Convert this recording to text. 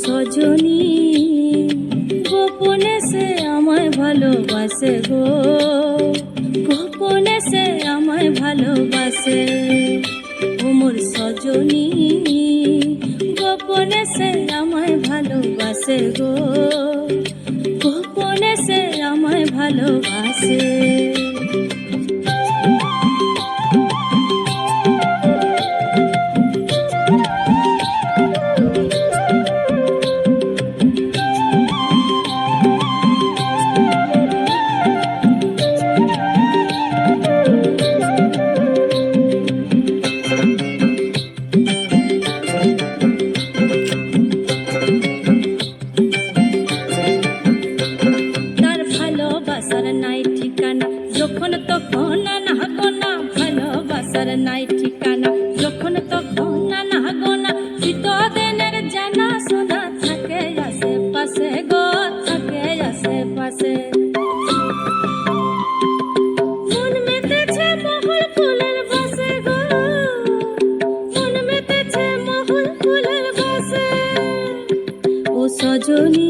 সজনী গোপনে সে আমায় ভালোবাসে গো, গোপনে সে আমায় ভালোবাসে। ও মোর সজনী গোপনে সে আমায় ভালোবাসে গো, গোপনে সে আমায় ভালোবাসে। নাই ঠিকানা যখন তখন না গোনা, ভালোবাসার নাই ঠিকানা যখন তখন না গোনা। চিতদিনের জানা শোনা থাকে আশেপাশে গো, থাকে আশেপাশে। মন মেতেছে মহুল ফুলের বাসে গো, মন মেতেছে মহুল ফুলের বাসে। ও সজনী